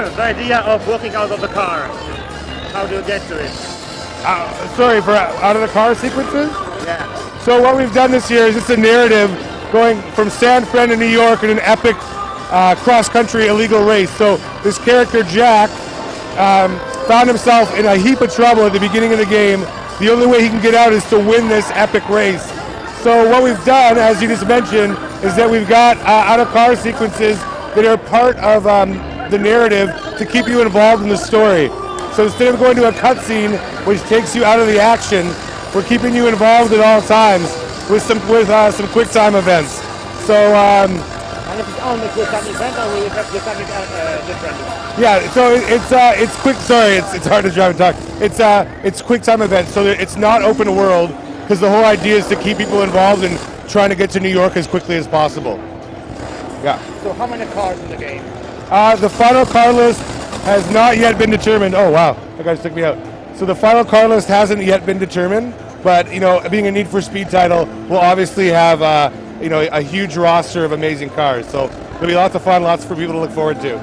the idea of walking out of the car? How do you get to it? Sorry, for out of the car sequences? Yeah. So what we've done this year is it's a narrative going from San Fran to New York in an epic cross-country illegal race. So this character, Jack, found himself in a heap of trouble at the beginning of the game. The only way he can get out is to win this epic race. So what we've done, as you just mentioned, is that we've got out-of-car sequences that are part of the narrative to keep you involved in the story. So instead of going to a cutscene, which takes you out of the action, we're keeping you involved at all times with some quick time events. So and if it's only quick time event, or will you have to do something different? yeah, so it's quick. Sorry, it's hard to drive and talk. It's quick time events, so it's not open world because the whole idea is to keep people involved in trying to get to New York as quickly as possible. Yeah. So how many cars in the game? The final car list has not yet been determined. Oh wow, that guy took me out. So the final car list hasn't yet been determined, but you know, being a Need for Speed title, we'll obviously have you know, a huge roster of amazing cars. So there'll be lots of fun, lots for people to look forward to.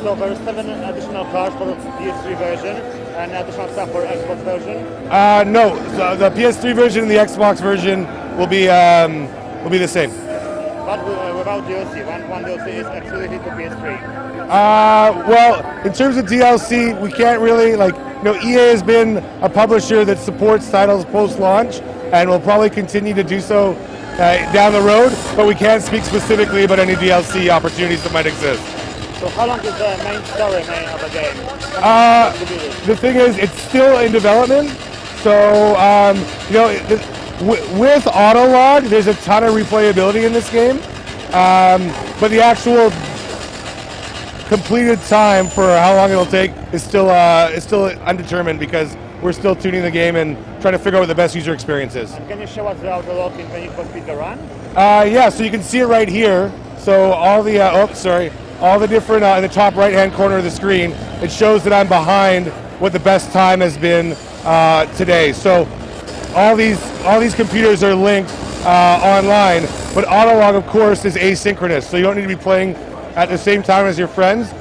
So there's 7 additional cars for the PS3 version and additional stuff for Xbox version? No, so the PS3 version and the Xbox version will be the same. But without DLC, one DLC is exclusive to PS3. Well, in terms of DLC, we can't really, like, you know, EA has been a publisher that supports titles post-launch, and will probably continue to do so down the road, but we can't speak specifically about any DLC opportunities that might exist. So how long is the main story of the game? The thing is, it's still in development, so, you know, with Autolog, there's a ton of replayability in this game, but the actual completed time for how long it'll take is still undetermined because we're still tuning the game and trying to figure out what the best user experience is. And can you show us the Autolog in the Need for Speed The Run? Yeah, so you can see it right here. So all the all the different in the top right-hand corner of the screen, it shows that I'm behind what the best time has been today. So all these computers are linked online, but Autolog, of course, is asynchronous, so you don't need to be playing at the same time as your friends.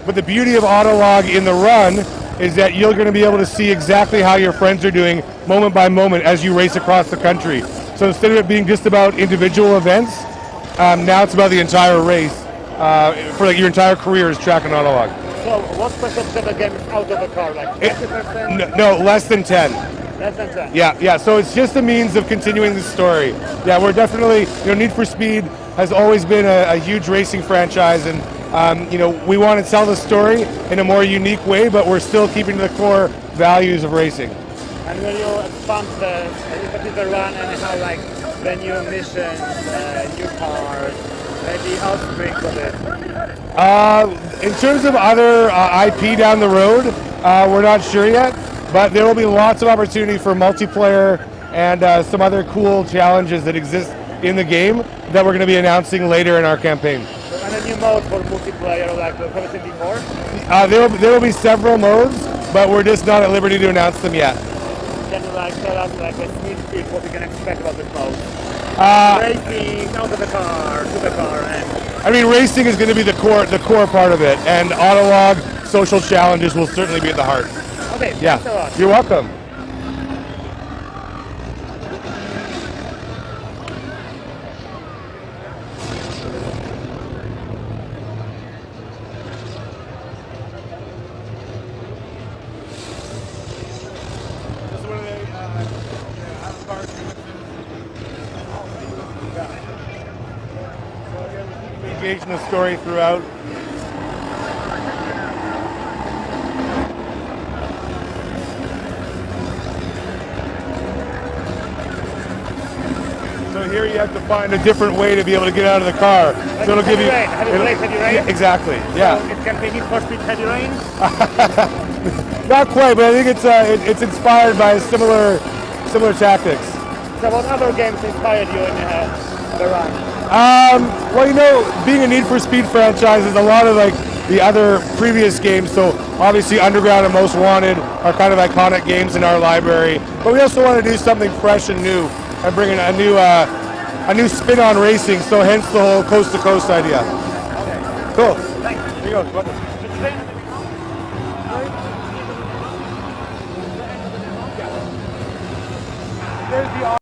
But the beauty of Autolog in the run is that you're going to be able to see exactly how your friends are doing moment by moment as you race across the country. So instead of it being just about individual events, now it's about the entire race. For like your entire career is tracking Autolog. So what percentage of the game is out of the car? Like 50%? No, less than 10. Less than 10? Yeah. So it's just a means of continuing the story. Yeah, we're definitely, you know, Need for Speed has always been a huge racing franchise, and you know, we want to tell the story in a more unique way, but we're still keeping to the core values of racing. And will you expand the run and how, like, the new missions, new cars, maybe offspring of it? In terms of other IP down the road, we're not sure yet, but there will be lots of opportunity for multiplayer and some other cool challenges that exist in the game that we're going to be announcing later in our campaign. So, and a new mode for multiplayer, like have you seen before? There will be several modes, but we're just not at liberty to announce them yet. Can you like tell us like a sneak peek what we can expect about this mode? Racing, out of the car, to the car, and... I mean, racing is going to be the core part of it, and Autolog social challenges will certainly be at the heart. Okay, yeah. Thanks a lot. You're welcome. Engaging the story throughout. So here you have to find a different way to be able to get out of the car. Like so it'll give you Heavy rain? Yeah, exactly. Yeah. So it can be Need for Speed Heavy Rain? Not quite, but I think it's inspired by similar tactics. So what other games inspired you in the run? Well, you know, being a Need for Speed franchise is a lot of like the other previous games. So obviously Underground and Most Wanted are kind of iconic games in our library. But we also want to do something fresh and new and bring in a new spin on racing. So hence the whole coast to coast idea. Okay. Cool. Thanks. Here you go. there's the